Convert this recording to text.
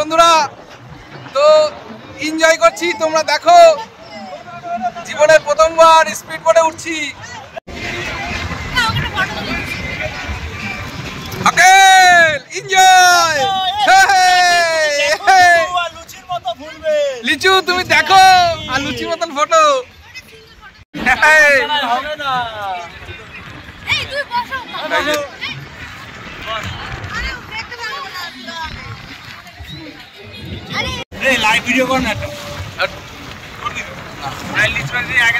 বন্ধুরা, তো এনজয় করছি, তোমরা দেখো। জীবনের প্রথমবার স্পিড বোটে উঠছি। এনজয়। লিচু তুমি দেখো, আর লুচির মতন ফটো। লাইভ ভিডিও কর না, আগে